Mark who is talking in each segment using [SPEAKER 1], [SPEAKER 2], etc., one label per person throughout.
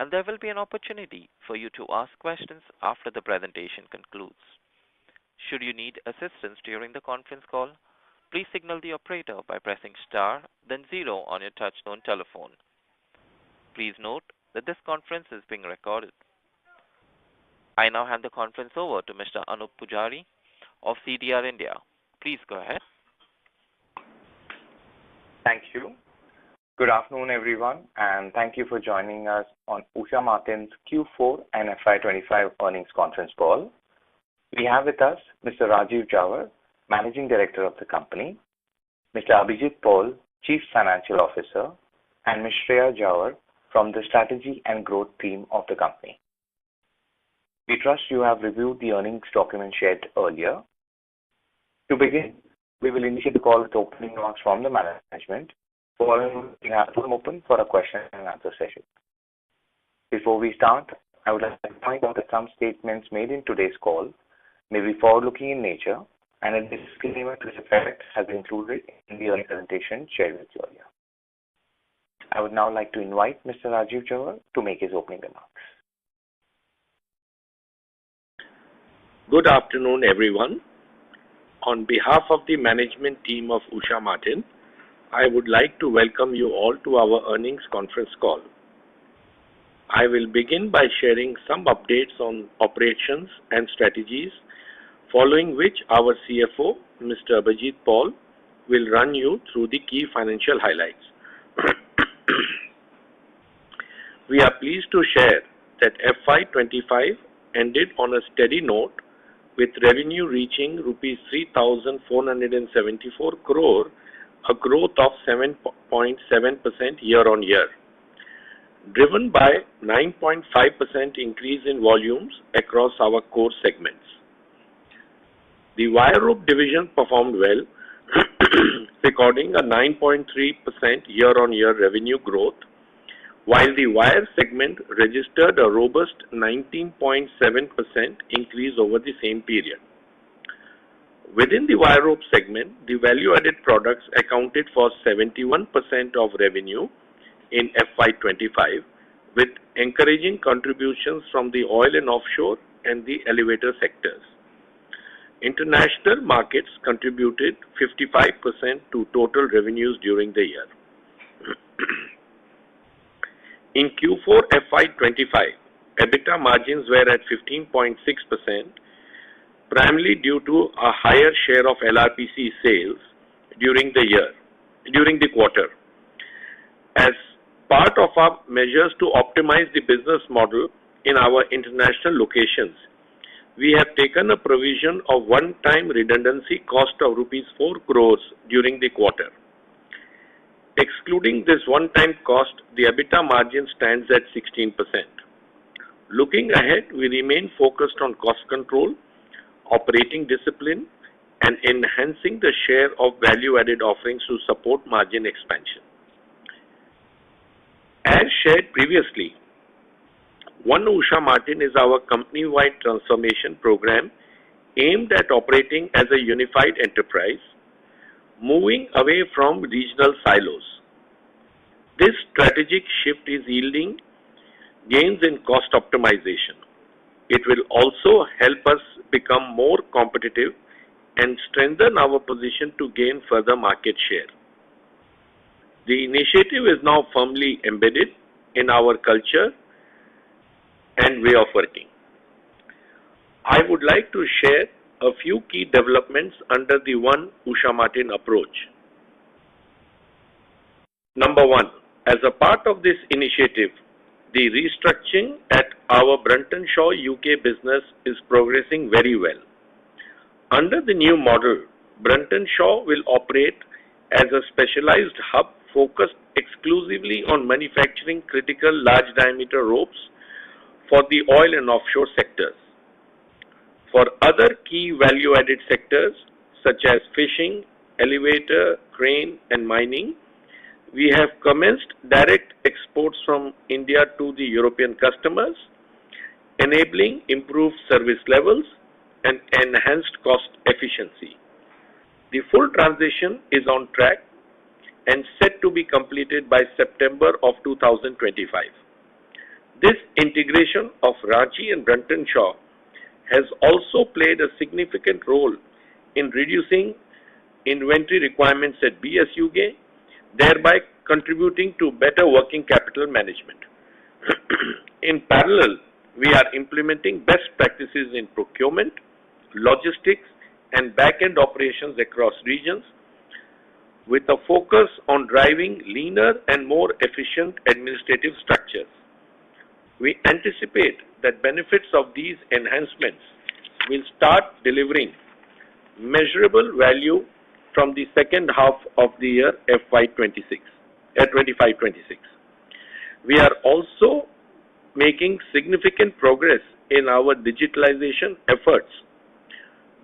[SPEAKER 1] and there will be an opportunity for you to ask questions after the presentation concludes. Should you need assistance during the conference call, please signal the operator by pressing star, then zero on your touchtone telephone. Please note that this conference is being recorded. I now hand the conference over to Mr. Anup Pujari of CDR India. Please go ahead.
[SPEAKER 2] Thank you. Good afternoon, everyone, and thank you for joining us on Usha Martin's Q4 and FY-25 earnings conference call. We have with us Mr. Rajiv Jawar, Managing Director of the company, Mr. Abhijit Paul, Chief Financial Officer, and Ms. Shreya Jawar from the Strategy and Growth team of the company. We trust you have reviewed the earnings document shared earlier. To begin, we will initiate the call with opening remarks from the management, following we have the room open for a question and answer session. Before we start, I would like to point out that some statements made in today's call may be forward-looking in nature, and a disclaimer to this effect has been included in the earnings presentation shared with you earlier. I would now like to invite Mr. Rajiv Jawar to make his opening remarks.
[SPEAKER 3] Good afternoon, everyone. On behalf of the management team of Usha Martin, I would like to welcome you all to our earnings conference call. I will begin by sharing some updates on operations and strategies, following which our CFO, Mr. Abhijit Paul, will run you through the key financial highlights. We are pleased to share that FY25 ended on a steady note, with revenue reaching rupees 3,474 crore, a growth of 7.7% year-on-year, driven by 9.5% increase in volumes across our core segments. The wire rope division performed well, recording a 9.3% year-on-year revenue growth, while the wire segment registered a robust 19.7% increase over the same period. Within the wire rope segment, the value-added products accounted for 71% of revenue in FY25, with encouraging contributions from the oil and offshore and the elevator sectors. International markets contributed 55% to total revenues during the year. In Q4 FY25, EBITDA margins were at 15.6%, primarily due to a higher share of LRPC sales during the quarter. As part of our measures to optimize the business model in our international locations, we have taken a provision of one-time redundancy cost of rupees 4 crores during the quarter. Excluding this one-time cost, the EBITDA margin stands at 16%. Looking ahead, we remain focused on cost control, operating discipline, and enhancing the share of value-added offerings to support margin expansion. As shared previously, One Usha Martin is our company-wide transformation program aimed at operating as a unified enterprise, moving away from regional silos. This strategic shift is yielding gains in cost optimization. It will also help us become more competitive and strengthen our position to gain further market share. The initiative is now firmly embedded in our culture and way of working. I would like to share a few key developments under the One Usha Martin approach. Number one, as a part of this initiative, the restructuring at our Brunton Shaw UK business is progressing very well. Under the new model, Brunton Shaw will operate as a specialized hub focused exclusively on manufacturing critical large diameter ropes for the oil and offshore sectors. For other key value-added sectors such as fishing, elevator, crane, and mining, we have commenced direct exports from India to the European customers, enabling improved service levels and enhanced cost efficiency. The full transition is on track and set to be completed by September of 2025. This integration of Ranchi and Brunton Shaw has also played a significant role in reducing inventory requirements at BSUK, thereby contributing to better working capital management. In parallel, we are implementing best practices in procurement, logistics, and back-end operations across regions with a focus on driving leaner and more efficient administrative structures. We anticipate that benefits of these enhancements will start delivering measurable value from the second half of the year FY 25-26. We are also making significant progress in our digitalization efforts.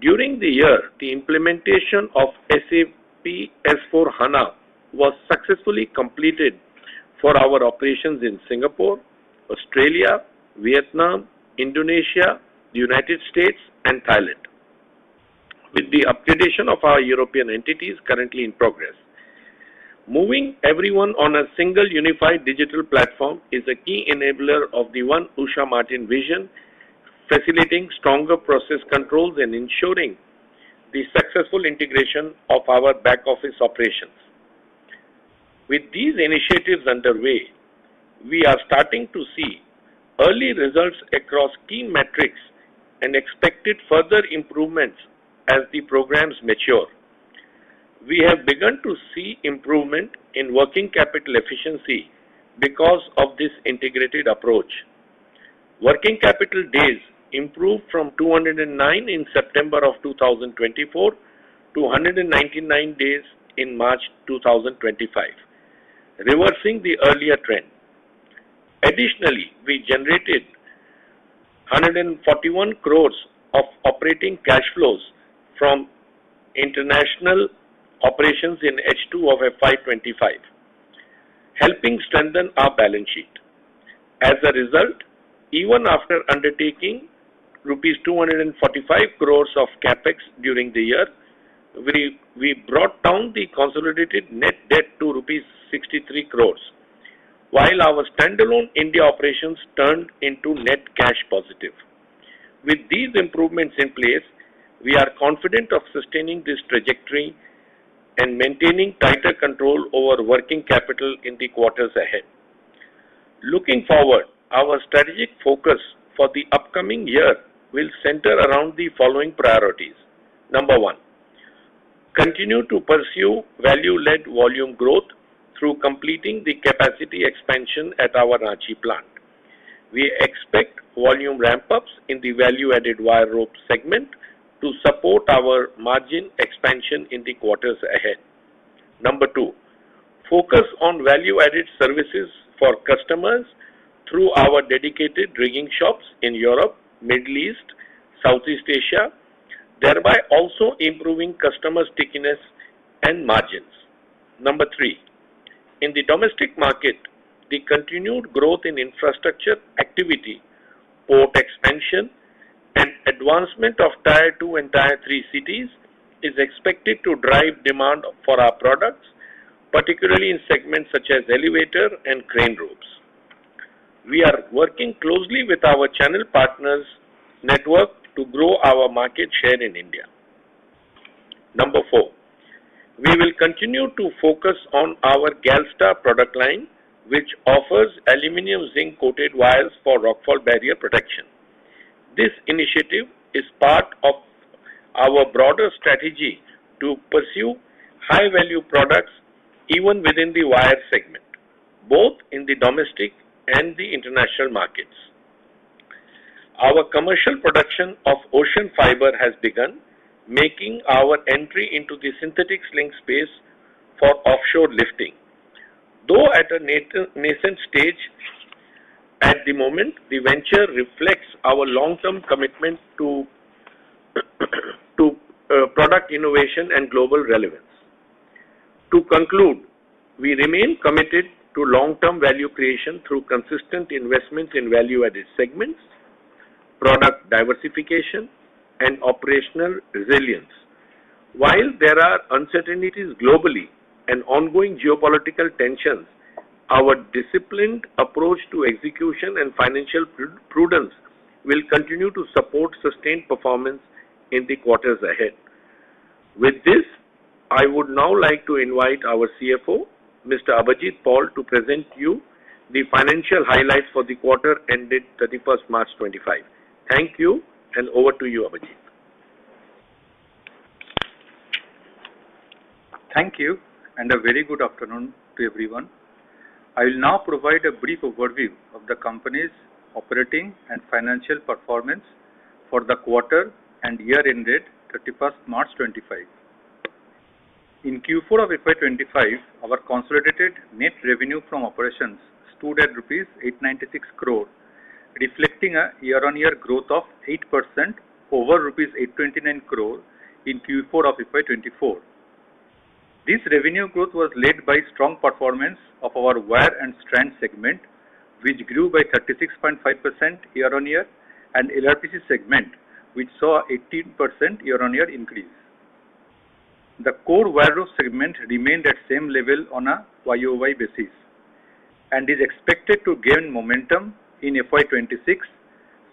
[SPEAKER 3] During the year, the implementation of SAP S/4HANA was successfully completed for our operations in Singapore, Australia, Vietnam, Indonesia, the United States, and Thailand, with the upgradation of our European entities currently in progress. Moving everyone on a single unified digital platform is a key enabler of the One Usha Martin vision, facilitating stronger process controls and ensuring the successful integration of our back office operations. With these initiatives underway, we are starting to see early results across key metrics and expected further improvements as the programs mature. We have begun to see improvement in working capital efficiency because of this integrated approach. Working capital days improved from 209 in September of 2024 to 199 days in March 2025, reversing the earlier trend. Additionally, we generated 141 crores of operating cash flows from international operations in H2 of FY 25, helping strengthen our balance sheet. As a result, even after undertaking rupees 245 crores of capex during the year, we brought down the consolidated net debt to rupees 63 crores, while our standalone India operations turned into net cash positive. With these improvements in place, we are confident of sustaining this trajectory and maintaining tighter control over working capital in the quarters ahead. Looking forward, our strategic focus for the upcoming year will center around the following priorities. Number one, continue to pursue value-led volume growth through completing the capacity expansion at our Ranchi plant. We expect volume ramp-ups in the value-added wire rope segment to support our margin expansion in the quarters ahead. Number two, focus on value-added services for customers through our dedicated rigging shops in Europe, Middle East, Southeast Asia, thereby also improving customer stickiness and margins. Number three, in the domestic market, the continued growth in infrastructure activity, port expansion, and advancement of Tier 2 and Tier 3 cities is expected to drive demand for our products, particularly in segments such as elevator and crane ropes. We are working closely with our channel partners network to grow our market share in India. Number four, we will continue to focus on our Galstar product line, which offers aluminum zinc coated wires for rockfall barrier protection. This initiative is part of our broader strategy to pursue high-value products even within the wire segment, both in the domestic and the international markets. Our commercial production of ocean fiber has begun, making our entry into the synthetic sling space for offshore lifting. Though at a nascent stage at the moment, the venture reflects our long-term commitment to product innovation and global relevance. To conclude, we remain committed to long-term value creation through consistent investments in value-added segments, product diversification, and operational resilience. While there are uncertainties globally and ongoing geopolitical tensions, Our disciplined approach to execution and financial prudence will continue to support sustained performance in the quarters ahead. With this, I would now like to invite our CFO, Mr. Abhijit Paul, to present you the financial highlights for the quarter ended 31st March 25. Thank you, and over to you, Abhijit.
[SPEAKER 4] Thank you, and a very good afternoon to everyone. I will now provide a brief overview of the company's operating and financial performance for the quarter and year ended 31st March 25. In Q4 of FY25, our consolidated net revenue from operations stood at Rs 896 crore, reflecting a year-on-year growth of 8% over Rs 829 crore in Q4 of FY24. This revenue growth was led by strong performance of our wire and strand segment, which grew by 36.5% year-on-year, and LRPC segment, which saw 18% year-on-year increase. The core wire rope segment remained at same level on a YOY basis and is expected to gain momentum in FY26,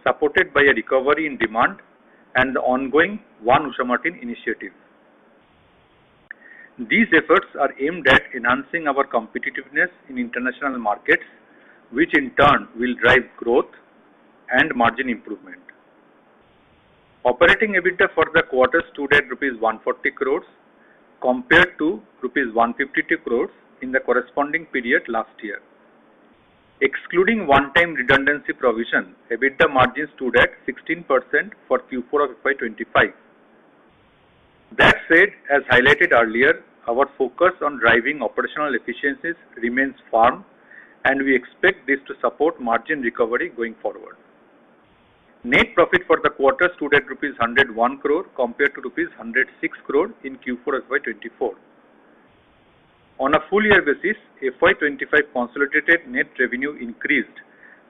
[SPEAKER 4] supported by a recovery in demand and the ongoing One Usha Martin initiative. These efforts are aimed at enhancing our competitiveness in international markets, which in turn will drive growth and margin improvement. Operating EBITDA for the quarter stood at Rs 140 crores compared to Rs 152 crores in the corresponding period last year. Excluding one-time redundancy provision, EBITDA margin stood at 16% for Q4 of FY25. That said, as highlighted earlier, our focus on driving operational efficiencies remains firm, and we expect this to support margin recovery going forward. Net profit for the quarter stood at Rs 101 crore compared to Rs 106 crore in Q4 of FY24. On a full year basis, FY25 consolidated net revenue increased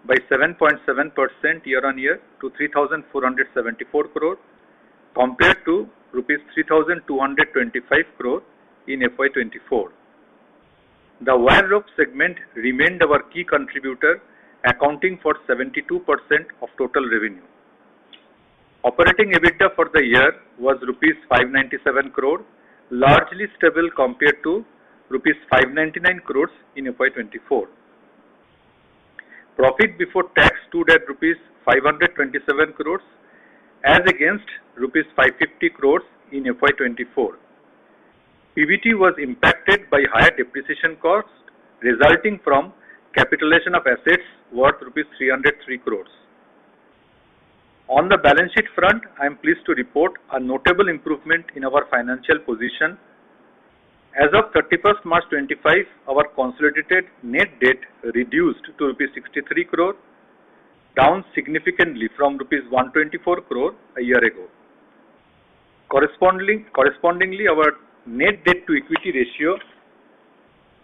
[SPEAKER 4] by 7.7% year-on-year to 3,474 crore compared to Rs 3,225 crore in FY24. The wire rope segment remained our key contributor, accounting for 72% of total revenue. Operating EBITDA for the year was Rs 597 crore, largely stable compared to Rs 599 crores in FY24. Profit before tax stood at Rs 527 crores as against Rs 550 crores in FY24. PBT was impacted by higher depreciation costs resulting from capitalization of assets worth Rs 303 crores. On the balance sheet front, I am pleased to report a notable improvement in our financial position. As of 31st March 25, our consolidated net debt reduced to Rs 63 crore, down significantly from Rs 124 crore a year ago. Correspondingly, our net debt to equity ratio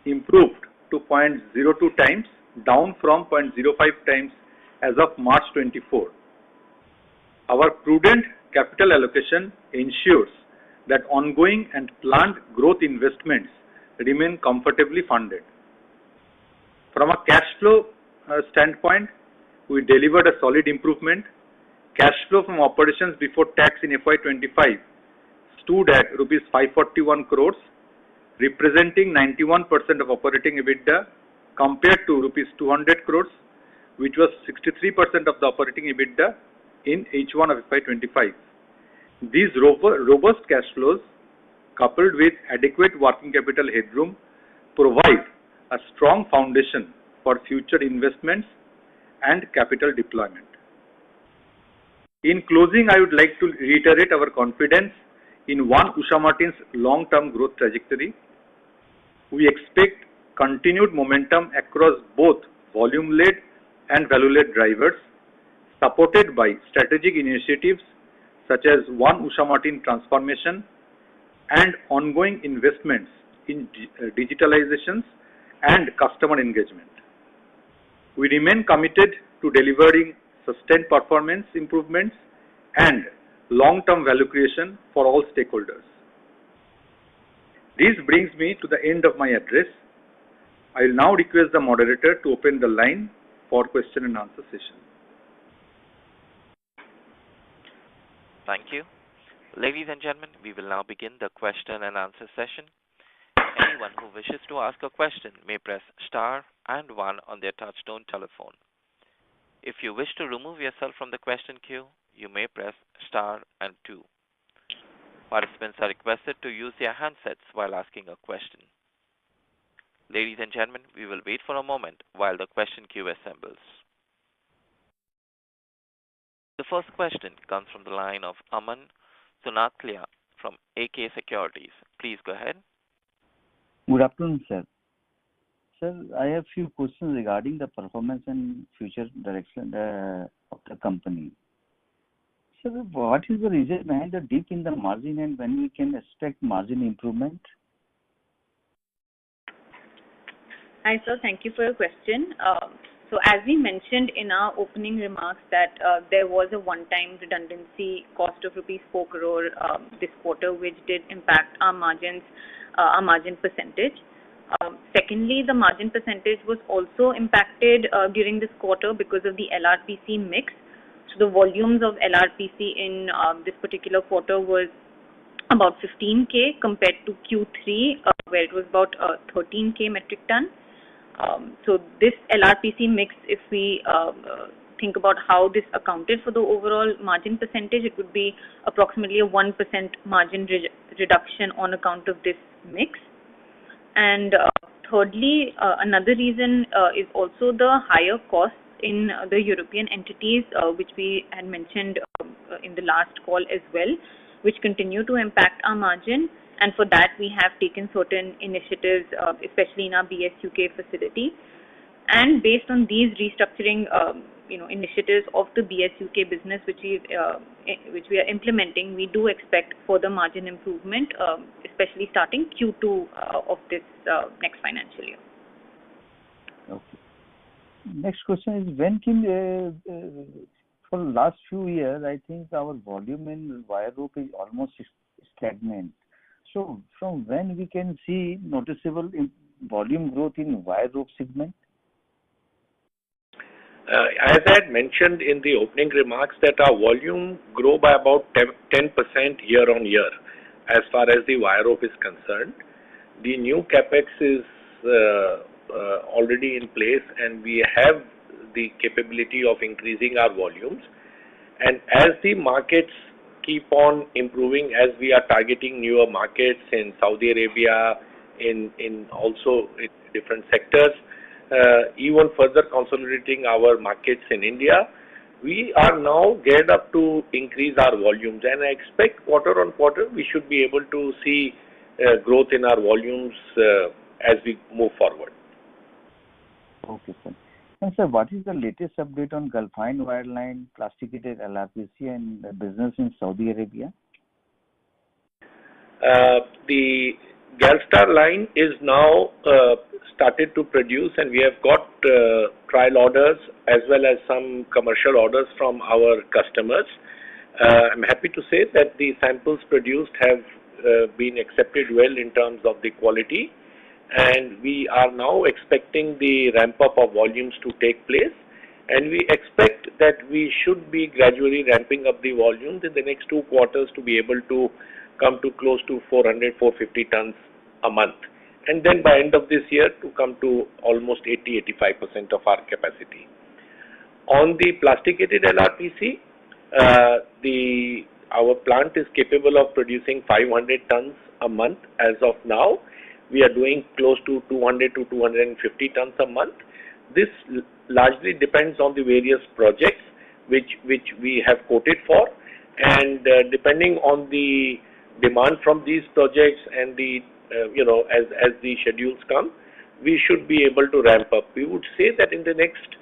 [SPEAKER 4] improved to 0.02 times, down from 0.05 times as of March 24. Our prudent capital allocation ensures that ongoing and planned growth investments remain comfortably funded. From a cash flow standpoint, we delivered a solid improvement. Cash flow from operations before tax in FY25 stood at Rs 541 crores, representing 91% of operating EBITDA compared to Rs 200 crores, which was 63% of the operating EBITDA in H1 of FY25. These robust cash flows, coupled with adequate working capital headroom, provide a strong foundation for future investments and capital deployment. In closing, I would like to reiterate our confidence in One Usha Martin's long-term growth trajectory. We expect continued momentum across both volume-led and value-led drivers, supported by strategic initiatives such as One Usha Martin transformation and ongoing investments in digitalizations and customer engagement. We remain committed to delivering sustained performance improvements and long-term value creation for all stakeholders. This brings me to the end of my address. I will now request the moderator to open the line for question and answer session.
[SPEAKER 1] Thank you. Ladies and gentlemen, we will now begin the question and answer session. Anyone who wishes to ask a question may press star and one on their touchtone telephone. If you wish to remove yourself from the question queue, you may press star and two. Participants are requested to use their handsets while asking a question. Ladies and gentlemen, we will wait for a moment while the question queue assembles. The first question comes from the line of Aman Sunatlia from AK Securities. Please go ahead.
[SPEAKER 5] Good afternoon, sir. Sir, I have few questions regarding the performance and future direction of the company. Sir, what is the reason behind the dip in the margin and when we can expect margin improvement?
[SPEAKER 6] Hi, sir. Thank you for your question. So as we mentioned in our opening remarks that there was a one-time redundancy cost of rupees 4 crore this quarter, which did impact our margins, our margin percentage. Secondly, the margin percentage was also impacted during this quarter because of the LRPC mix. So the volumes of LRPC in this particular quarter was about 15K compared to Q3, where it was about 13K metric ton. So this LRPC mix, if we think about how this accounted for the overall margin percentage, it would be approximately a 1% margin reduction on account of this mix. And thirdly, another reason is also the higher costs in the European entities, which we had mentioned in the last call as well, which continue to impact our margin. And for that, we have taken certain initiatives, especially in our BSUK facility. And based on these restructuring, initiatives of the BSUK business, which we are implementing, we do expect further margin improvement, especially starting Q2 of this next financial year.
[SPEAKER 5] Okay. Next question is when can for the last few years, I think our volume in wire rope is almost stagnant. So from when we can see noticeable volume growth in wire rope segment?
[SPEAKER 3] As I had mentioned in the opening remarks that our volume grew by about 10% year on year as far as the wire rope is concerned. The new capex is already in place and we have the capability of increasing our volumes. And as the markets keep on improving, as we are targeting newer markets in Saudi Arabia, in also in different sectors, even further consolidating our markets in India, we are now geared up to increase our volumes. And I expect quarter on quarter we should be able to see growth in our volumes as we move forward.
[SPEAKER 5] Okay, sir. And sir, what is the latest update on Galfine wireline, plasticated LRPC and business in Saudi Arabia?
[SPEAKER 3] The Galstar line is now started to produce and we have got trial orders as well as some commercial orders from our customers. I'm happy to say that the samples produced have been accepted well in terms of the quality, and we are now expecting the ramp up of volumes to take place, and we expect that we should be gradually ramping up the volumes in the next 2 quarters to be able to come to close to 400-450 tons a month, and then by end of this year to come to almost 80-85% of our capacity. On the plasticated LRPC, our plant is capable of producing 500 tons a month as of now. We are doing close to 200 to 250 tons a month. This largely depends on the various projects which we have quoted for, and depending on the demand from these projects and the as the schedules come, we should be able to ramp up. We would say that in the next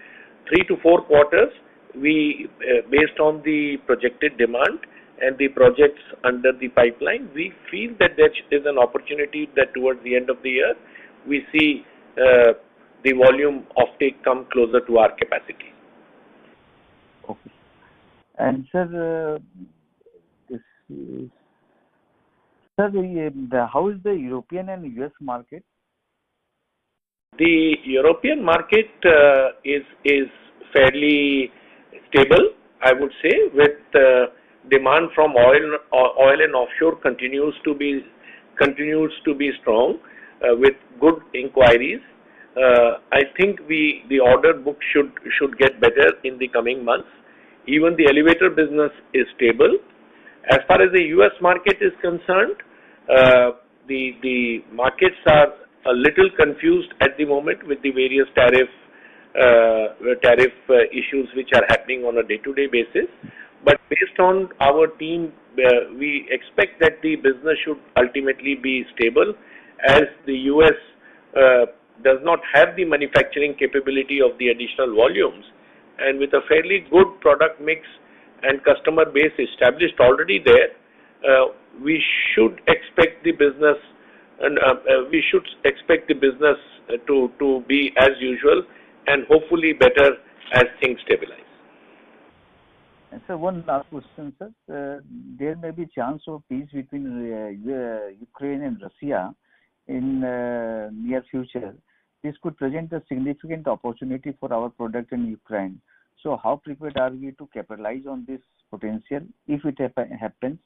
[SPEAKER 3] 3 to 4 quarters, we based on the projected demand and the projects under the pipeline, we feel that there is an opportunity that towards the end of the year, we see the volume offtake come closer to our capacity.
[SPEAKER 5] Okay. And sir, how is the European and US market?
[SPEAKER 3] The European market is fairly stable, I would say, with demand from oil and offshore continues to be strong with good inquiries. I think the order book should get better in the coming months. Even the elevator business is stable. As far as the U.S. market is concerned, the markets are a little confused at the moment with the various tariff issues which are happening on a day-to-day basis. But based on our team, we expect that the business should ultimately be stable, as the U.S. Does not have the manufacturing capability of the additional volumes, and with a fairly good product mix and customer base established already there, we should expect the business to be as usual and hopefully better as things stabilize.
[SPEAKER 5] And so one last question, sir. There may be chance of peace between Ukraine and Russia in near future. This could present a significant opportunity for our product in Ukraine. So how prepared are we to capitalize on this potential if it happens?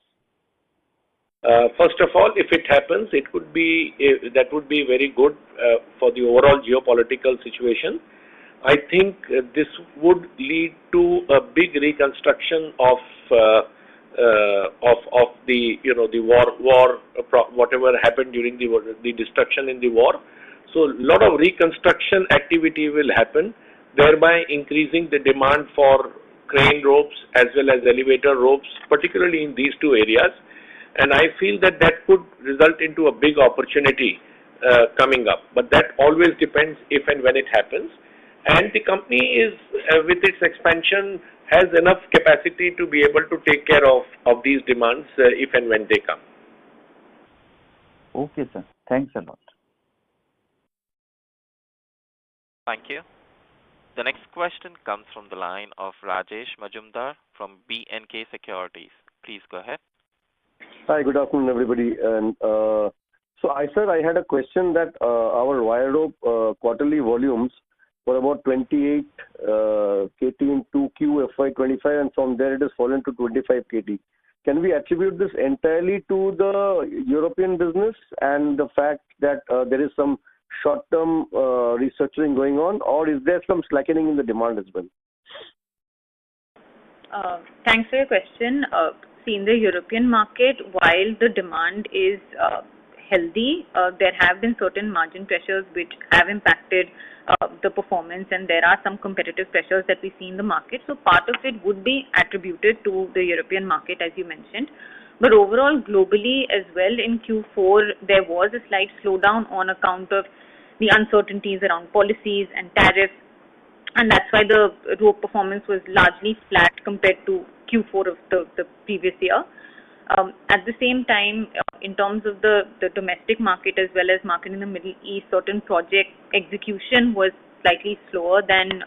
[SPEAKER 3] First of all, if it happens, that would be very good for the overall geopolitical situation. I think this would lead to a big reconstruction of the war, whatever happened during the destruction in the war. So a lot of reconstruction activity will happen, thereby increasing the demand for crane ropes as well as elevator ropes, particularly in these two areas. And I feel that could result into a big opportunity coming up. But that always depends if and when it happens. And the company is, with its expansion, has enough capacity to be able to take care of these demands if and when they come.
[SPEAKER 5] Okay, sir. Thanks a lot.
[SPEAKER 1] Thank you. The next question comes from the line of Rajesh Majumdar from B&K Securities. Please go ahead.
[SPEAKER 7] Hi, good afternoon, everybody. And sir, I had a question that our wire rope quarterly volumes were about 28 KT in 2Q FY-25, and from there it has fallen to 25 KT. Can we attribute this entirely to the European business and the fact that there is some short-term restructuring going on, or is there some slackening in the demand as well?
[SPEAKER 6] Thanks for your question. See, in the European market, while the demand is healthy, there have been certain margin pressures which have impacted the performance, and there are some competitive pressures that we see in the market. So part of it would be attributed to the European market, as you mentioned. But overall, globally as well, in Q4, there was a slight slowdown on account of the uncertainties around policies and tariffs, and that's why the rope performance was largely flat compared to Q4 of the previous year. At the same time, in terms of the domestic market as well as market in the Middle East, certain project execution was slightly slower than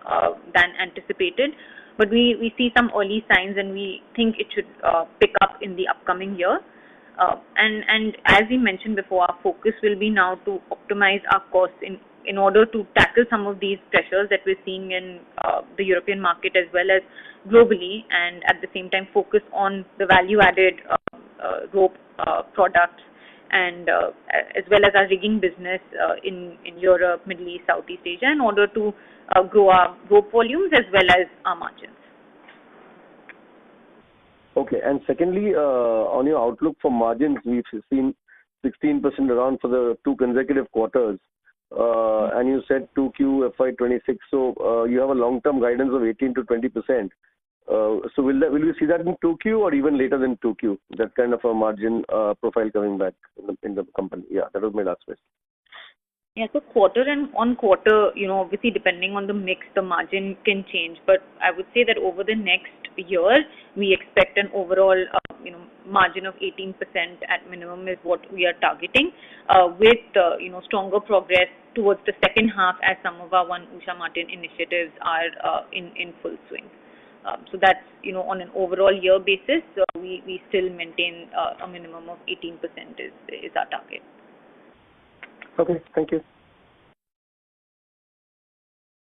[SPEAKER 6] anticipated. But we see some early signs, and we think it should pick up in the upcoming year. And as we mentioned before, our focus will be now to optimize our costs in order to tackle some of these pressures that we're seeing in the European market as well as globally, and at the same time focus on the value-added rope products and as well as our rigging business in Europe, Middle East, Southeast Asia, in order to grow our rope volumes as well as our margins.
[SPEAKER 7] Okay, and secondly, on your outlook for margins, we've seen 16% around for the two consecutive quarters, and you said 2Q FY26, so you have a long-term guidance of 18 to 20%. So will we see that in 2Q or even later than 2Q, that kind of a margin profile coming back in the company? Yeah, that was my last question.
[SPEAKER 6] Yeah, so quarter and on quarter, obviously depending on the mix, the margin can change. But I would say that over the next year, we expect an overall, margin of 18% at minimum is what we are targeting, with, stronger progress towards the second half as some of our One Usha Martin initiatives are in full swing. So that's, on an overall year basis, we still maintain a minimum of 18% is our target.
[SPEAKER 7] Okay, thank you.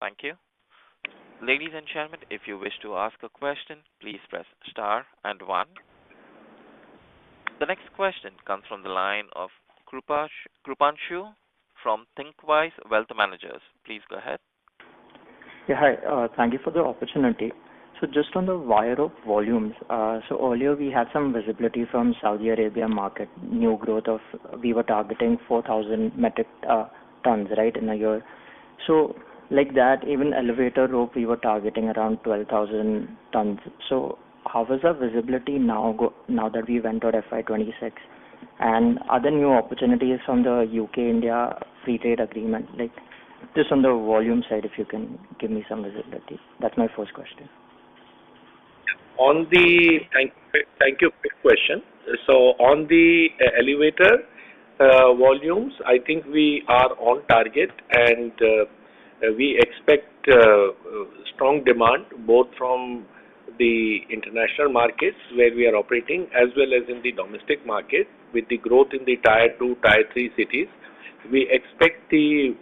[SPEAKER 1] Thank you. Ladies and gentlemen, if you wish to ask a question, please press star and one. The next question comes from the line of Krupanshu from Thinkwise Wealth Managers. Please go ahead.
[SPEAKER 8] Yeah, hi. Thank you for the opportunity. So just on the wire rope volumes, so earlier we had some visibility from Saudi Arabia market, new growth of, we were targeting 4,000 metric tons, right, in a year. So like that, even elevator rope, we were targeting around 12,000 tons. So how is our visibility now that we've entered FY26? And other new opportunities from the UK-India free trade agreement, like just on the volume side, if you can give me some visibility. That's my first question.
[SPEAKER 3] Thank you for the question. So on the elevator volumes, I think we are on target, and we expect strong demand both from the international markets where we are operating as well as in the domestic market. With the growth in the Tier 2, Tier 3 cities, we expect the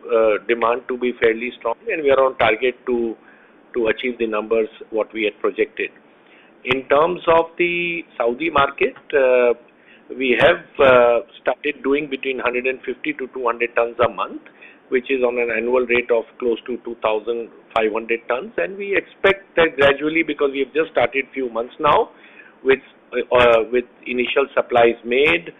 [SPEAKER 3] demand to be fairly strong, and we are on target to achieve the numbers what we had projected. In terms of the Saudi market, we have started doing between 150 to 200 tons a month, which is on an annual rate of close to 2,500 tons. And we expect that gradually, because we have just started few months now, with initial supplies made,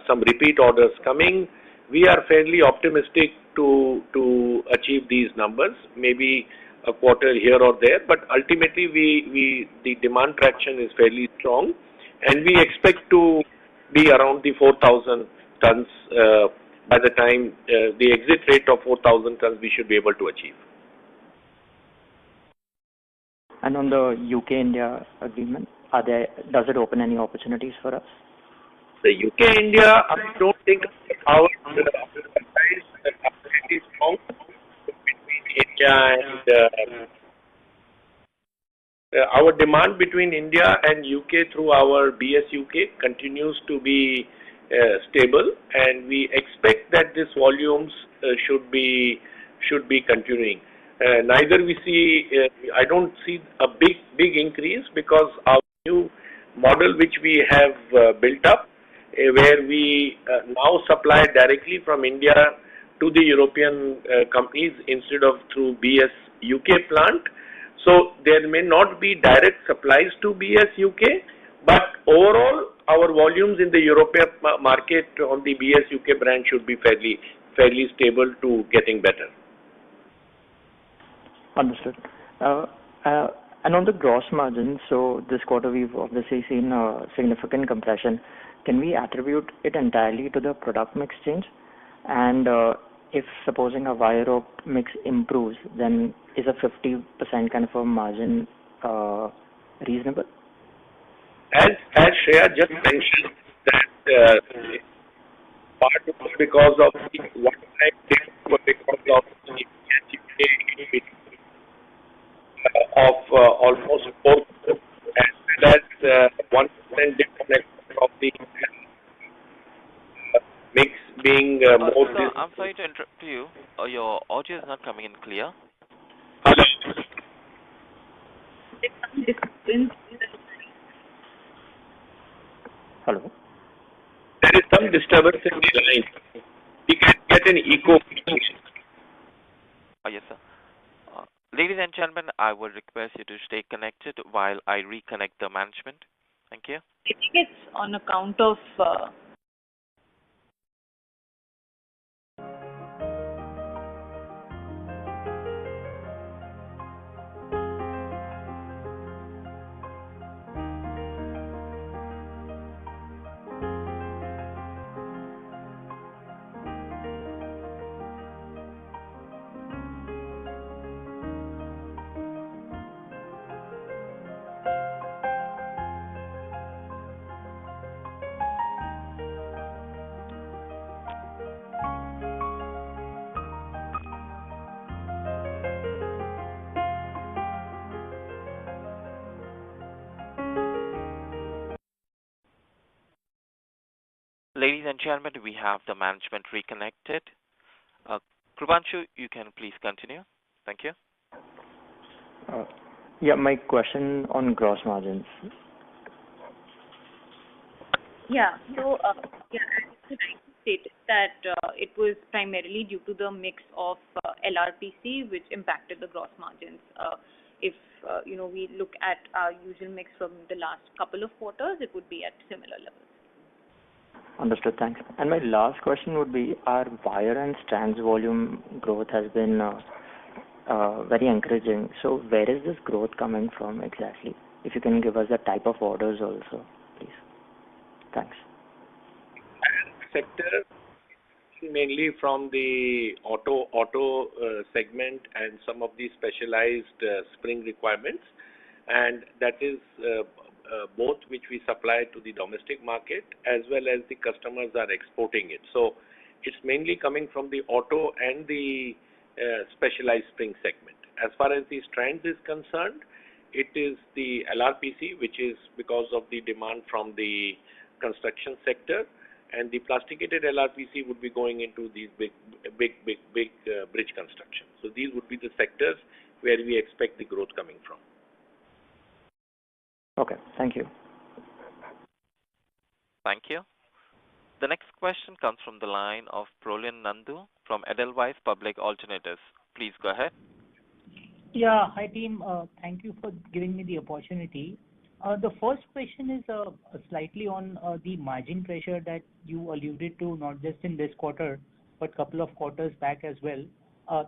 [SPEAKER 3] some repeat orders coming, we are fairly optimistic to achieve these numbers. Maybe a quarter here or there, but ultimately the demand traction is fairly strong, and we expect to be around the 4,000 tons by the time the exit rate of 4,000 tons we should be able to achieve.
[SPEAKER 8] And on the UK-India agreement, does it open any opportunities for us?
[SPEAKER 3] The UK-India, I don't think our ties are pretty strong between India and our demand between India and UK through our BS UK continues to be stable, and we expect that these volumes should be continuing. Neither we see, I don't see a big increase, because our new model which we have built up, where we now supply directly from India to the European companies instead of through BS UK plant. So there may not be direct supplies to BS UK, but overall our volumes in the European market on the BS UK brand should be fairly stable to getting better.
[SPEAKER 8] Understood. And on the gross margin, so this quarter we've obviously seen a significant compression. Can we attribute it entirely to the product mix change? And if supposing a wire rope mix improves, then is a 50% kind of a margin reasonable?
[SPEAKER 3] As Shreya just mentioned, that part is because of the one-time dip, because of the of almost 4%, and that's 1% dip of the mix being more.
[SPEAKER 1] Sir, I'm sorry to interrupt you. Your audio is not coming in clear.
[SPEAKER 3] Hello.
[SPEAKER 8] Hello.
[SPEAKER 3] There is some disturbance in the line. We can get an echo.
[SPEAKER 1] Yes, sir. Ladies and gentlemen, I would request you to stay connected while I reconnect the management. Thank you.
[SPEAKER 6] I think it's on account of
[SPEAKER 1] Ladies and gentlemen, we have the management reconnected. Krupanshu, you can please continue. Thank you.
[SPEAKER 8] Yeah, my question on gross margins.
[SPEAKER 6] Yeah. So, yeah, as you rightly stated that it was primarily due to the mix of LRPC, which impacted the gross margins. If we look at our usual mix from the last couple of quarters, it would be at similar levels.
[SPEAKER 8] Understood. Thanks. And my last question would be, our wire and strands volume growth has been very encouraging. So where is this growth coming from exactly? If you can give us the type of orders also, please. Thanks.
[SPEAKER 3] Sector mainly from the auto segment and some of the specialized spring requirements, and that is both which we supply to the domestic market as well as the customers are exporting it. So it's mainly coming from the auto and the specialized spring segment. As far as the strands is concerned, it is the LRPC, which is because of the demand from the construction sector, and the plasticated LRPC would be going into these big bridge construction. So these would be the sectors where we expect the growth coming from.
[SPEAKER 8] Okay, thank you.
[SPEAKER 1] Thank you. The next question comes from the line of Prolin Nandu from Edelweiss Public Alternatives. Please go ahead.
[SPEAKER 9] Yeah, hi team. Thank you for giving me the opportunity. The first question is slightly on the margin pressure that you alluded to, not just in this quarter, but couple of quarters back as well.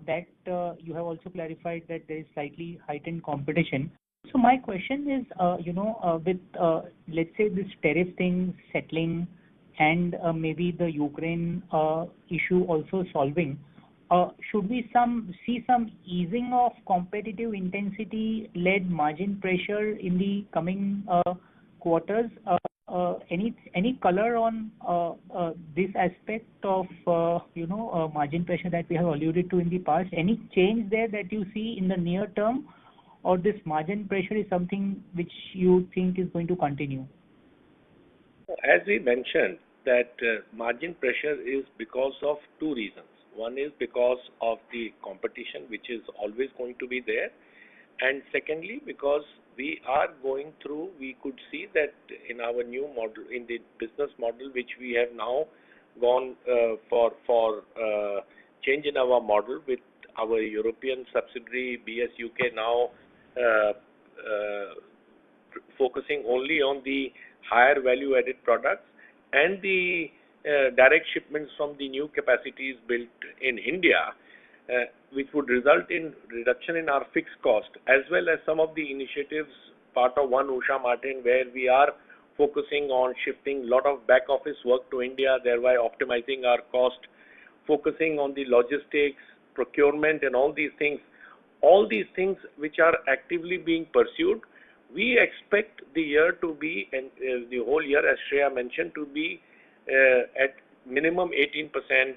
[SPEAKER 9] That you have also clarified that there is slightly heightened competition. So my question is, with let's say this tariff thing settling and maybe the Ukraine issue also solving, should we see some easing of competitive intensity-led margin pressure in the coming quarters? Any color on this aspect of margin pressure that we have alluded to in the past? Any change there that you see in the near term, or this margin pressure is something which you think is going to continue?
[SPEAKER 3] As we mentioned, that margin pressure is because of two reasons. One is because of the competition, which is always going to be there. And secondly, because we are going through, we could see that in our new model, in the business model, which we have now gone for change in our model with our European subsidiary BS UK now focusing only on the higher value added products and the direct shipments from the new capacities built in India, which would result in reduction in our fixed cost, as well as some of the initiatives, part of One Usha Martin, where we are focusing on shifting a lot of back office work to India, thereby optimizing our cost, focusing on the logistics, procurement, and all these things which are actively being pursued. We expect the year to be, and the whole year, as Shreya mentioned, to be at minimum 18%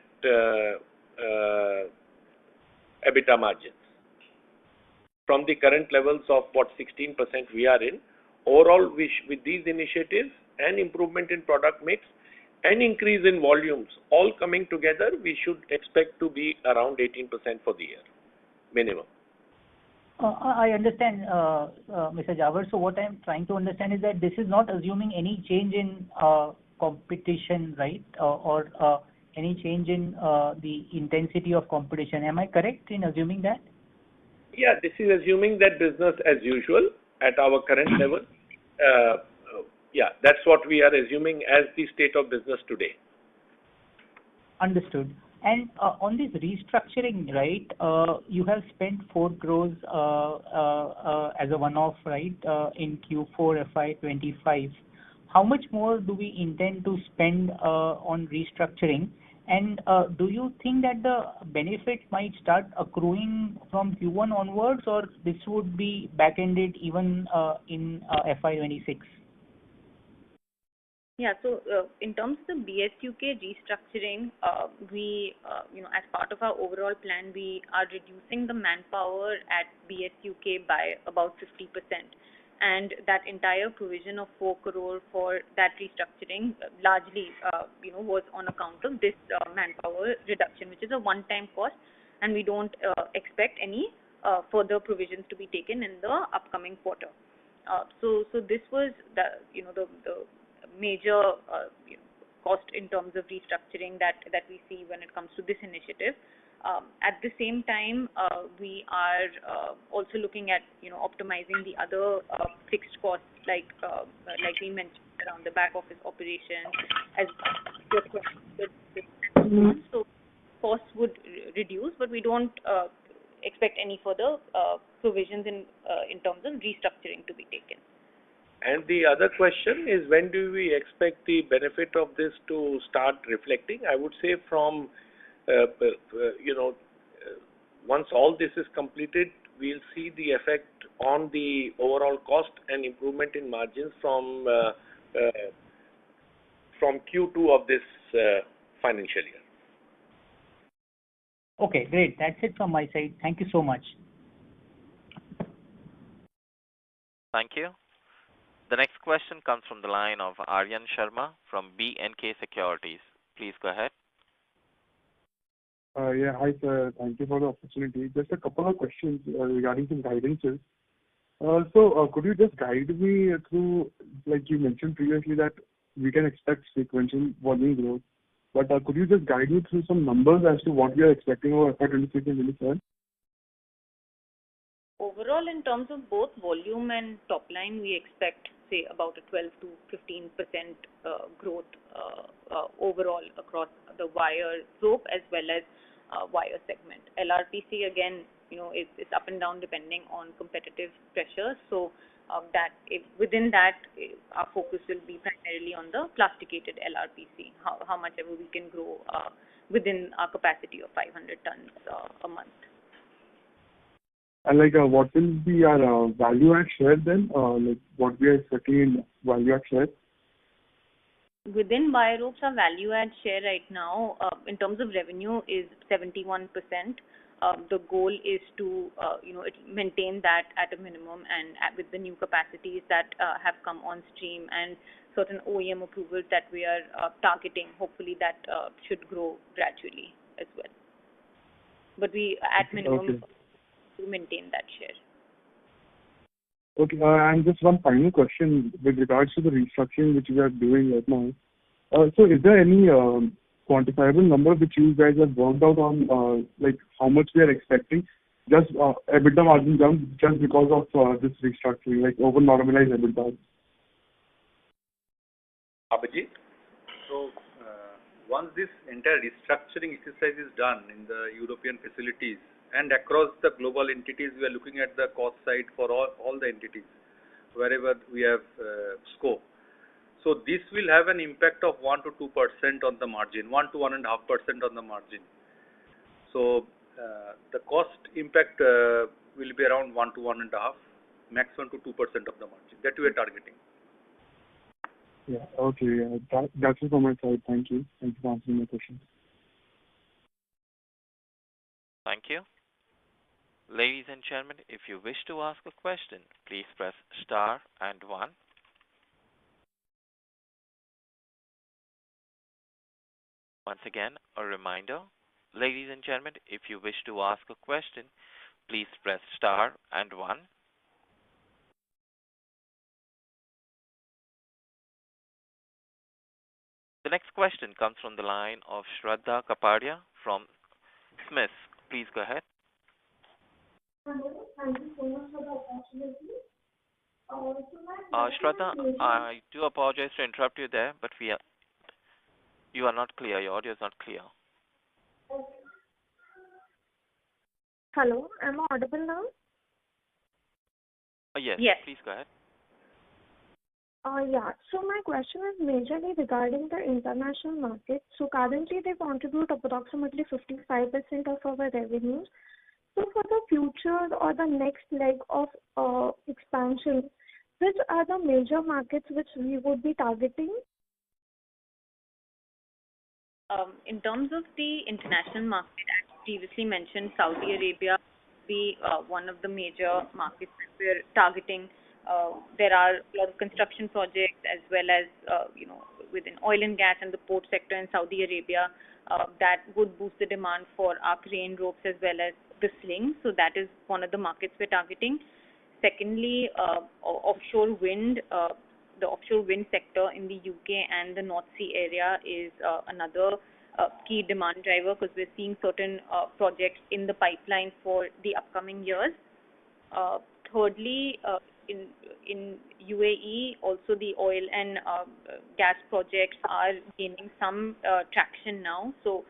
[SPEAKER 3] EBITDA margins from the current levels of 16% we are in. Overall, with these initiatives and improvement in product mix and increase in volumes all coming together, we should expect to be around 18% for the year, minimum.
[SPEAKER 9] I understand, Mr. Jawar. So what I'm trying to understand is that this is not assuming any change in competition, right? Or any change in the intensity of competition. Am I correct in assuming that?
[SPEAKER 3] Yeah, this is assuming that business as usual at our current level. Yeah, that's what we are assuming as the state of business today.
[SPEAKER 9] Understood. And on this restructuring, right, you have spent 4 crores as a one-off, right, in Q4 FY-25. How much more do we intend to spend on restructuring? And do you think that the benefit might start accruing from Q1 onwards, or this would be back-ended even in FY26?
[SPEAKER 6] Yeah, so in terms of the BSUK restructuring, we, as part of our overall plan, we are reducing the manpower at BSUK by about 50%. And that entire provision of 4 crore for that restructuring largely, was on account of this manpower reduction, which is a one-time cost, and we don't expect any further provisions to be taken in the upcoming quarter. So this was the major cost in terms of restructuring that we see when it comes to this initiative. At the same time, we are also looking at optimizing the other fixed costs like we mentioned around the back office operation as so costs would reduce, but we don't expect any further provisions in terms of restructuring to be taken.
[SPEAKER 3] And the other question is, when do we expect the benefit of this to start reflecting? I would say from, once all this is completed, we'll see the effect on the overall cost and improvement in margins from Q2 of this financial year.
[SPEAKER 9] Okay, great. That's it from my side. Thank you so much.
[SPEAKER 1] Thank you. The next question comes from the line of Aryan Sharma from B&K Securities. Please go ahead.
[SPEAKER 10] Yeah, hi sir. Thank you for the opportunity. Just a couple of questions regarding some guidances. So could you just guide me through, like you mentioned previously, that we can expect sequential volume growth, but could you just guide me through some numbers as to what we are expecting over FY-26 and 27?
[SPEAKER 6] Overall, in terms of both volume and top line, we expect, say, about a 12 to 15% growth overall across the wire rope as well as wire segment. LRPC again, it's up and down depending on competitive pressure. So within that, our focus will be primarily on the plasticated LRPC. How much ever we can grow within our capacity of 500 tons a month.
[SPEAKER 10] And what will be our value add share then? What we are expecting in value add share?
[SPEAKER 6] Within wire ropes, our value add share right now, in terms of revenue, is 71%. The goal is to maintain that at a minimum, and with the new capacities that have come on stream and certain OEM approvals that we are targeting, hopefully that should grow gradually as well. But we at minimum to maintain that share.
[SPEAKER 10] Okay, and just one final question with regards to the restructuring which we are doing right now. So is there any quantifiable number which you guys have worked out on, like how much we are expecting? Just EBITDA margin jump just because of this restructuring, like over normalized EBITDA?
[SPEAKER 3] Abhijit?
[SPEAKER 4] So once this entire restructuring exercise is done in the European facilities and across the global entities, we are looking at the cost side for all the entities wherever we have scope. So this will have an impact of 1 to 2% on the margin, 1 to 1.5% on the margin. So the cost impact will be around 1 to 1.5, maximum to 2% of the margin that we are targeting.
[SPEAKER 10] Yeah. Okay. Yeah. That's it from my side. Thank you. Thank you for answering my questions.
[SPEAKER 1] Thank you. Ladies and gentlemen, if you wish to ask a question, please press star and 1. Once again, a reminder, ladies and gentlemen, if you wish to ask a question, please press star and 1. The next question comes from the line of Shraddha Kapadia from Smith. Please go ahead.
[SPEAKER 11] Hello, thank you so much for the opportunity.
[SPEAKER 1] Shraddha, I do apologize to interrupt you there, but you are not clear. Your audio is not clear.
[SPEAKER 11] Hello, am I audible now?
[SPEAKER 1] Yes, please go ahead.
[SPEAKER 11] Yeah, so my question is majorly regarding the international market. So currently they contribute approximately 55% of our revenues. So for the future or the next leg of expansion, which are the major markets which we would be targeting?
[SPEAKER 6] In terms of the international market, as previously mentioned, Saudi Arabia will be one of the major markets that we're targeting. There are a lot of construction projects as well as, within oil and gas and the port sector in Saudi Arabia that would boost the demand for our crane ropes as well as the sling. So that is one of the markets we're targeting. Secondly, offshore wind. The offshore wind sector in the UK and the North Sea area is another key demand driver, because we're seeing certain projects in the pipeline for the upcoming years. Thirdly, in UAE, also the oil and gas projects are gaining some traction now. So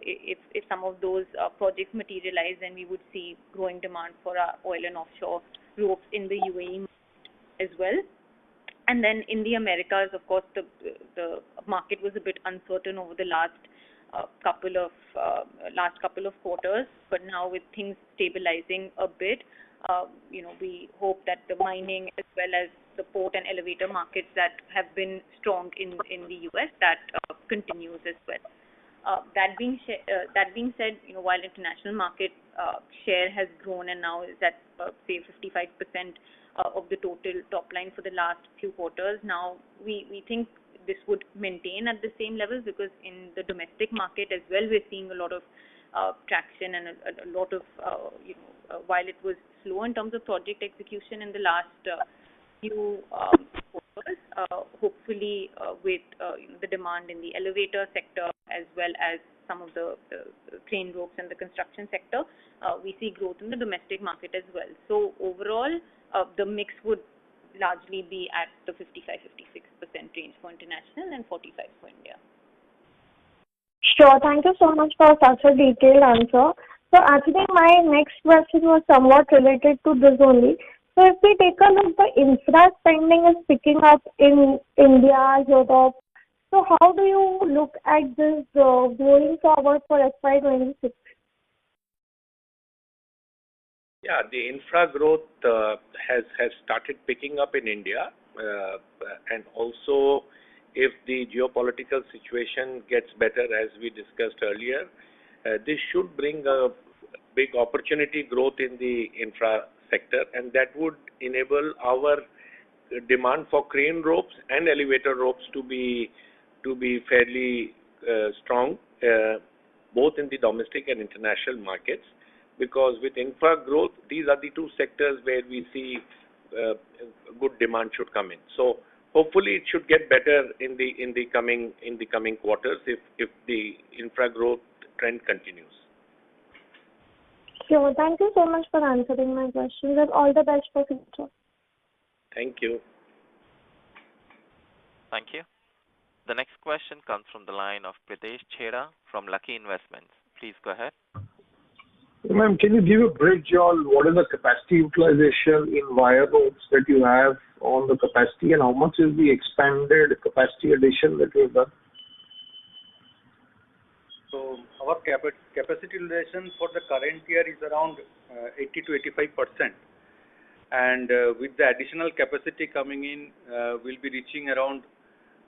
[SPEAKER 6] if some of those projects materialize, then we would see growing demand for our oil and offshore ropes in the UAE as well. And then in the Americas, of course, the market was a bit uncertain over the last couple of quarters, but now with things stabilizing a bit, we hope that the mining as well as the port and elevator markets that have been strong in the US, that continues as well. That being said, while international market share has grown and now is at say 55% of the total top line for the last few quarters, now we think this would maintain at the same levels, because in the domestic market as well, we're seeing a lot of traction and a lot of while it was slow in terms of project execution in the last few quarters, hopefully with the demand in the elevator sector as well as some of the crane ropes and the construction sector, we see growth in the domestic market as well. So overall, the mix would largely be at the 55-56% range for international and 45% for India.
[SPEAKER 11] Sure. Thank you so much for such a detailed answer. So actually, my next question was somewhat related to this only. So if we take a look, the infra spending is picking up in India, Europe. So how do you look at this going forward for FY26?
[SPEAKER 3] Yeah, the infra growth has started picking up in India, and also if the geopolitical situation gets better, as we discussed earlier, this should bring a big opportunity growth in the infra sector, and that would enable our demand for crane ropes and elevator ropes to be fairly strong, both in the domestic and international markets. Because with infra growth, these are the two sectors where we see good demand should come in. So hopefully it should get better in the coming quarters if the infra growth trend continues.
[SPEAKER 11] Sure. Thank you so much for answering my questions, and all the best for future.
[SPEAKER 3] Thank you.
[SPEAKER 1] Thank you. The next question comes from the line of Pritesh Chheda from Lucky Investments. Please go ahead.
[SPEAKER 12] Ma'am, can you give a bridge on what is the capacity utilization in wire ropes that you have on the capacity, and how much is the expanded capacity addition that you have done?
[SPEAKER 4] So our capacity utilization for the current year is around 80 to 85%. And with the additional capacity coming in, we'll be reaching around,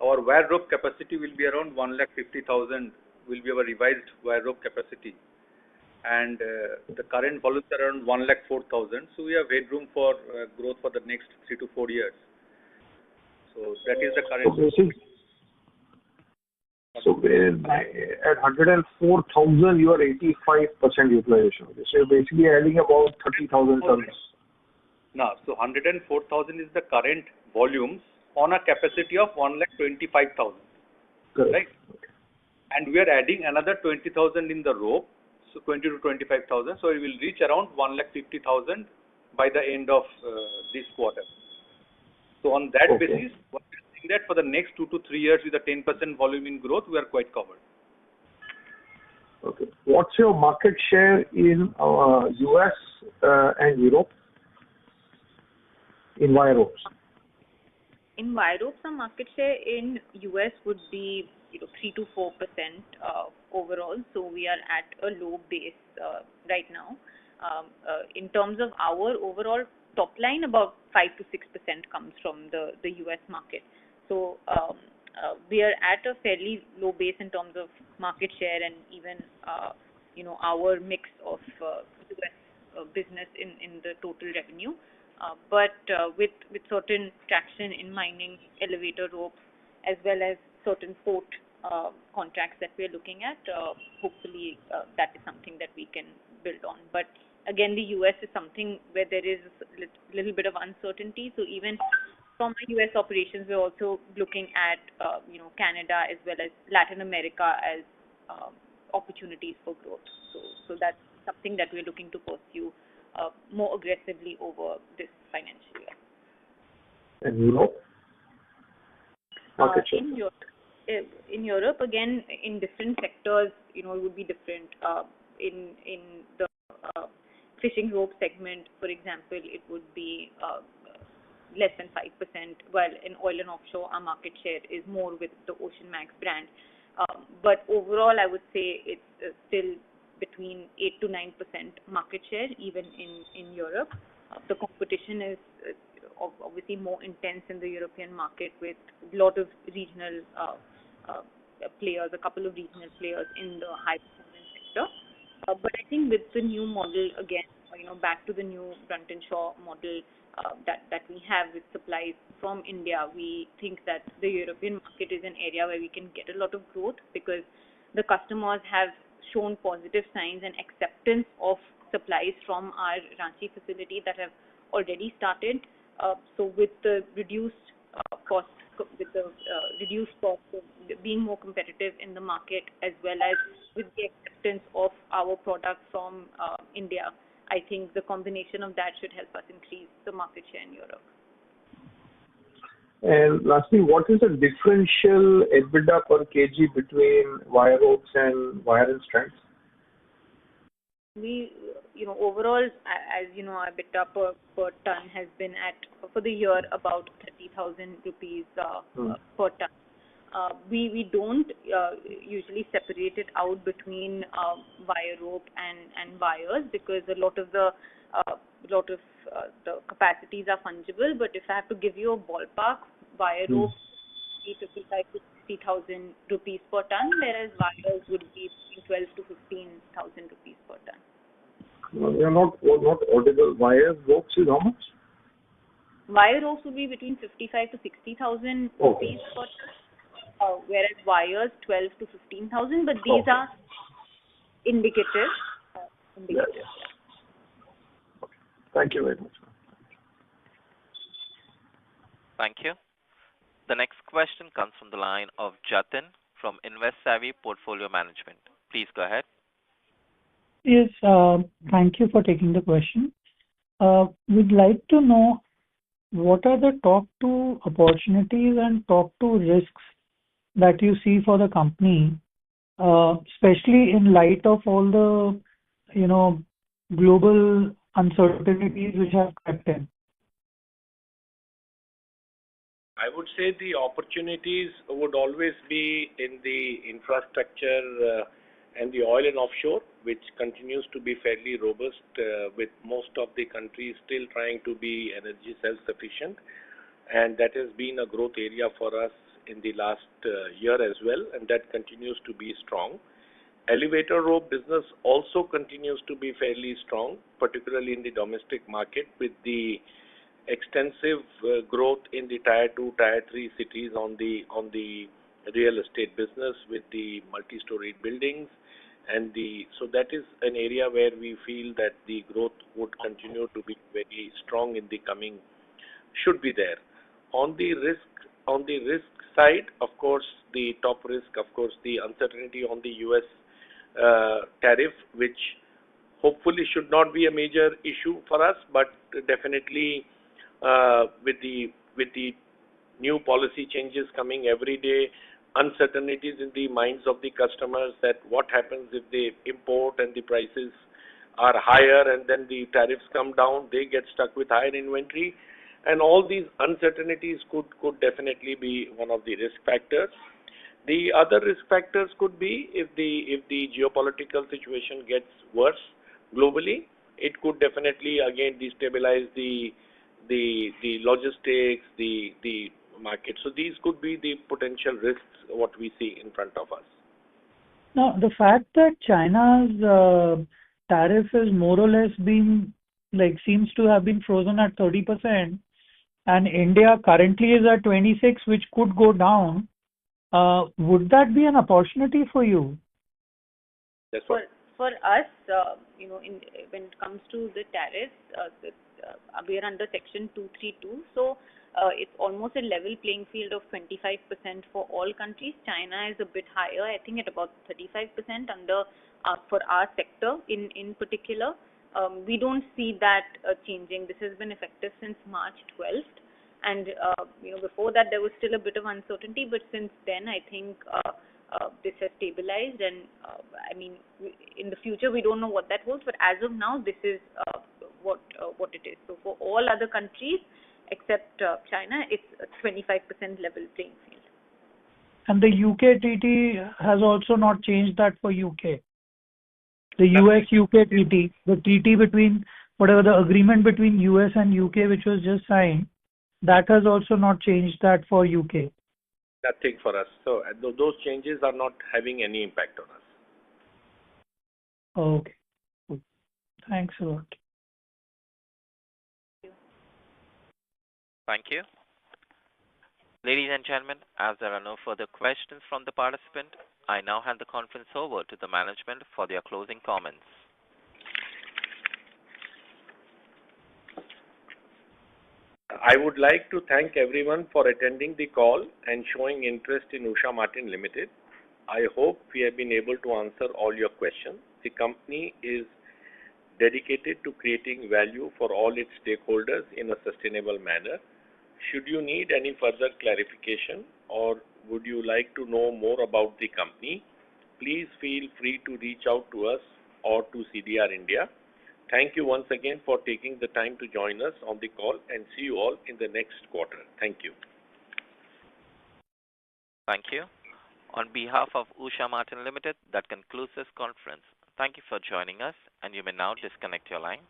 [SPEAKER 4] our wire rope capacity will be around 150,000, will be our revised wire rope capacity. And the current volumes are around 104,000. So we have headroom for growth for the next 3 to 4 years. So that is the current.
[SPEAKER 12] So at 104,000, you are 85% utilization. So you're basically adding about 30,000 tons.
[SPEAKER 4] No, so 104,000 is the current volumes on a capacity of 125,000. Right? And we are adding another 20,000 in the rope, so 20 to 25,000. So we will reach around 150,000 by the end of this quarter. So on that basis, what we are saying that for the next 2 to 3 years with a 10% volume in growth, we are quite covered.
[SPEAKER 12] Okay. What's your market share in US and Europe in wire ropes?
[SPEAKER 6] In wire ropes, our market share in US would be 3 to 4% overall. So we are at a low base right now. In terms of our overall top line, about 5 to 6% comes from the US market. So we are at a fairly low base in terms of market share and even our mix of US business in the total revenue. But with certain traction in mining, elevator ropes, as well as certain port contracts that we are looking at, hopefully that is something that we can build on. But again, the US is something where there is a little bit of uncertainty. So even from our US operations, we're also looking at Canada as well as Latin America as opportunities for growth. So that's something that we're looking to pursue more aggressively over this financial year.
[SPEAKER 12] And Europe? Market share.
[SPEAKER 6] In Europe, again, in different sectors, it would be different. In the fishing rope segment, for example, it would be less than 5%, while in oil and offshore, our market share is more with the Ocean Max brand. But overall, I would say it's still between 8 to 9% market share, even in Europe. The competition is obviously more intense in the European market with a lot of regional players, a couple of regional players in the high performance sector. But I think with the new model, again, back to the new Brunton Shaw model that we have with supplies from India, we think that the European market is an area where we can get a lot of growth because the customers have shown positive signs and acceptance of supplies from our Ranchi facility that have already started. So with the reduced cost of being more competitive in the market, as well as with the acceptance of our product from India, I think the combination of that should help us increase the market share in Europe.
[SPEAKER 12] And lastly, what is the differential EBITDA per kg between wire ropes and wire and strands?
[SPEAKER 6] We, overall, as you know, our EBITDA per ton has been at, for the year, about 30,000 rupees per ton. We don't usually separate it out between wire rope and wires because a lot of the capacities are fungible. But if I have to give you a ballpark, wire rope 55 to 60,000 rupees per ton, whereas wires would be between 12 to 15,000 rupees per ton.
[SPEAKER 12] They are not audible. Wire ropes is how much?
[SPEAKER 6] Wire ropes would be between 55 to 60,000 rupees per ton, whereas wires 12 to 15,000. But these are indicative.
[SPEAKER 12] Yes. Okay. Thank you very much.
[SPEAKER 1] Thank you. The next question comes from the line of Jatin from Invest Savvy Portfolio Management. Please go ahead.
[SPEAKER 13] Yes, thank you for taking the question. We'd like to know what are the top two opportunities and top two risks that you see for the company, especially in light of all the, global uncertainties which have crept in?
[SPEAKER 3] I would say the opportunities would always be in the infrastructure and the oil and offshore, which continues to be fairly robust, with most of the countries still trying to be energy self-sufficient. And that has been a growth area for us in the last year as well, and that continues to be strong. Elevator rope business also continues to be fairly strong, particularly in the domestic market, with the extensive growth in the Tier 2, Tier 3 cities on the real estate business with the multi-story buildings. So that is an area where we feel that the growth would continue to be very strong in the coming, should be there. On the risk side, of course, the top risk, the uncertainty on the US tariff, which hopefully should not be a major issue for us, but definitely with the new policy changes coming every day, uncertainties in the minds of the customers that what happens if they import and the prices are higher and then the tariffs come down, they get stuck with higher inventory. And all these uncertainties could definitely be one of the risk factors. The other risk factors could be if the geopolitical situation gets worse globally, it could definitely again destabilize the logistics, the market. So these could be the potential risks what we see in front of us.
[SPEAKER 13] Now, the fact that China's tariff is more or less seems to have been frozen at 30%, and India currently is at 26, which could go down. Would that be an opportunity for you?
[SPEAKER 3] That's what.
[SPEAKER 6] For us, when it comes to the tariffs, we are under Section 232, so it's almost a level playing field of 25% for all countries. China is a bit higher, I think at about 35% under for our sector in particular. We don't see that changing. This has been effective since March 12th, and before that there was still a bit of uncertainty, but since then I think this has stabilized, and in the future we don't know what that holds, but as of now this is what it is. So for all other countries except China, it's a 25% level playing field.
[SPEAKER 13] And the UK treaty has also not changed that for UK. The US-UK treaty, the treaty between whatever the agreement between US and UK which was just signed, that has also not changed that for UK.
[SPEAKER 3] Nothing for us. So those changes are not having any impact on us.
[SPEAKER 13] Okay. Good. Thanks a lot.
[SPEAKER 1] Thank you. Ladies and gentlemen, as there are no further questions from the participant, I now hand the conference over to the management for their closing comments.
[SPEAKER 3] I would like to thank everyone for attending the call and showing interest in Usha Martin Limited. I hope we have been able to answer all your questions. The company is dedicated to creating value for all its stakeholders in a sustainable manner. Should you need any further clarification or would you like to know more about the company, please feel free to reach out to us or to CDR India. Thank you once again for taking the time to join us on the call, and see you all in the next quarter. Thank you.
[SPEAKER 1] Thank you. On behalf of Usha Martin Limited, that concludes this conference. Thank you for joining us, and you may now disconnect your lines.